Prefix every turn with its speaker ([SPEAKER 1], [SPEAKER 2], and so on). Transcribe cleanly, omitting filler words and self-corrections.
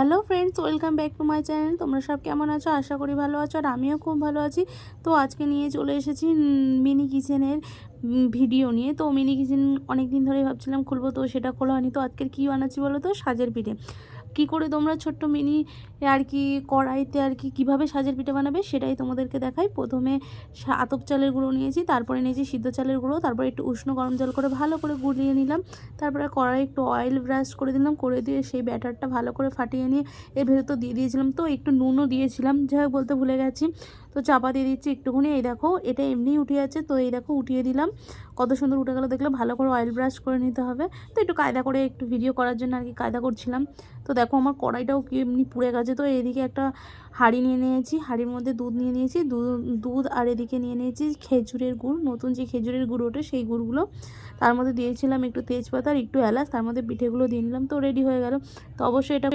[SPEAKER 1] Hello friends, welcome back to my channel. তোমরা সব কেমন আছো? আশা করি ভালো আছো, আর আমিও খুব ভালো আছি। তো আজকে নিয়ে চলে এসেছি মিনি কিচেনের ভিডিও নিয়ে। তো মিনি কিচেন অনেক দিন ধরেই ভাবছিলাম খুলবো, তো সেটা খোলা হয়নি। তো আজকের কী বানাচ্ছি বলো তো? সাজের পিঠে। কী করে তোমরা ছোট্ট মিনি আর কি কড়াইতে আর কি কীভাবে সাজের পিঠে বানাবে সেটাই তোমাদেরকে দেখাই। প্রথমে আতপ চালের গুঁড়ো নিয়েছি, তারপরে নিয়েছি সিদ্ধ চালের গুঁড়ো, তারপরে একটু উষ্ণ গরম জল করে ভালো করে গুলিয়ে নিলাম। তারপরে কড়াই একটু অয়েল ব্রাশ করে দিলাম, করে দিয়ে সেই ব্যাটারটা ভালো করে ফাটিয়ে নিয়ে এর ভেতর তো দিয়ে দিয়েছিলাম, তো একটু নুনও দিয়েছিলাম, যাই হোক বলতে ভুলে গেছি। তো চাপা দিয়ে দিচ্ছি একটুখানি। এই দেখো এটা এমনিই উঠে যাচ্ছে, তো এই দেখো উঠিয়ে দিলাম, কত সুন্দর উঠে গেলো। দেখলে ভালো করে অয়েল ব্রাশ করে নিতে হবে। তো একটু কায়দা করে একটু ভিডিও করার জন্য আর কি কায়দা করছিলাম। তো দেখো আমার কড়াইটাও কি এমনি পুড়ে গেছে। তো এদিকে একটা হাঁড়ি নিয়ে নিয়েছি, হাঁড়ির মধ্যে দুধ নিয়ে নিয়েছি, দুধ আর এদিকে নিয়ে নিয়েছি খেজুরের গুড়, নতুন যে খেজুরের গুড় ওঠে সেই গুড়গুলো। তার মধ্যে দিয়েছিলাম একটু তেজপাতা আর একটু এলাচ, তার মধ্যে পিঠেগুলো দিয়ে নিলাম, তো রেডি হয়ে গেল। তো অবশ্যই এটা